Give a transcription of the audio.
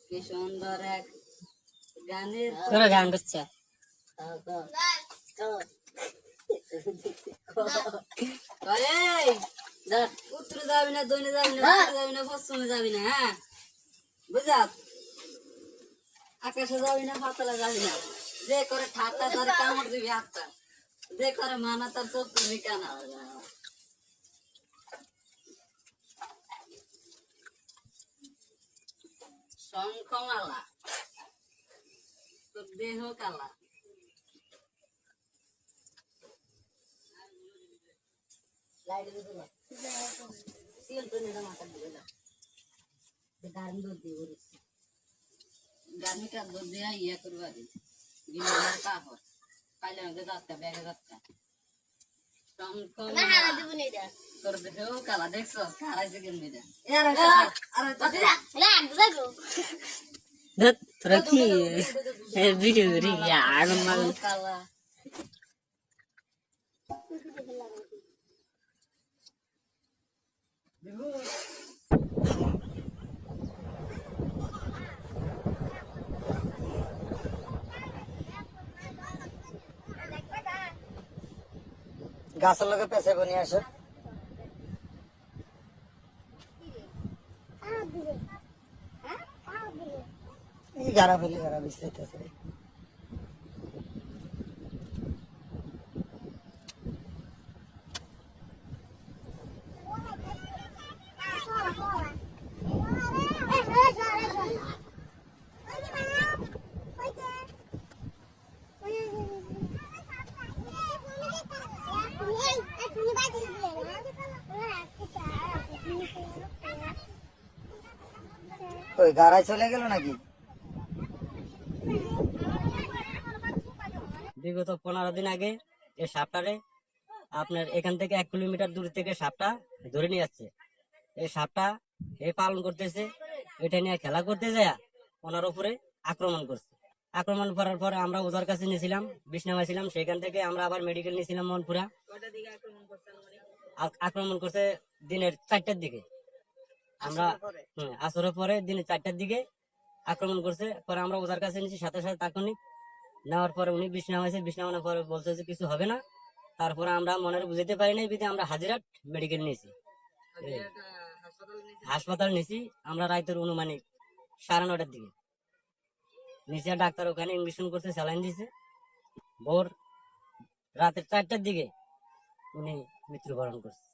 কি সুন্দর এক গানের গান করছে উত্তরে যাবি না, দক্ষিণে যাবি না, যাবি না, পশ্চিমে যাবি না, হ্যাঁ বুঝাস? আকাশে যাবি না, পাতলা যাবি না, যে করে ঠাট্টা তার কামড় দিবি হাতটা, যে করে মানা তার চোখ দিবি কানা। শঙ্খমালা তোর দেহ কালা। গার্মিকা দুধ দিয়া ইয়া করবা দি বিমানের কাপড় পাইলে আমাকে যাচ্ছে ব্যাগে যাচ্ছে তোর দেহ কালা দেখছো খারাইছে কেমনি তোরা কি ভিডিও কালা গাছের লোকে পেছে বনি আসে গাড়া ফেলি গাড়া বিস্তারিতেছে ওই গাড়ায় চলে গেল নাকি? বিগত 15 দিন আগে এই সাপটারে আপনার এখান থেকে 1 কিলোমিটার দূর থেকে সাপটা ধরে নিয়ে যাচ্ছে। এই সাপটা পালন করতেছে, এটা নিয়ে খেলা করতে যায় ওনার উপরে আক্রমণ করছে। আক্রমণ করার পর আমরা ওজার কাছে নিয়েছিলাম, বিষ নামাইছিলাম, সেখান থেকে আমরা আবার মেডিকেল নিয়েছিলাম মনপুরা। আক্রমণ করছে দিনের 4টার দিকে, আমরা আসরের পরে দিনে 4টার দিকে আক্রমণ করছে। পরে আমরা ওজার কাছে নিয়েছি, সাথে সাথে তাৎক্ষণিক নেওয়ার পরে উনি বিষ নামাইছে, বিষ নামানোর পরে বলছে যে কিছু হবে না। তারপরে আমরা মনের বুঝতে পারি নাই বিধে আমরা হাজিরাট মেডিকেল নিয়েছি, হাসপাতাল নিয়েছি আমরা রাতের অনুমানিক 9:30টার দিকে নিচে। ডাক্তার ওখানে ইঞ্জেকশন করছে, স্যালাইন দিছে। ভোর রাতের 4টার দিকে উনি মৃত্যুবরণ করছে।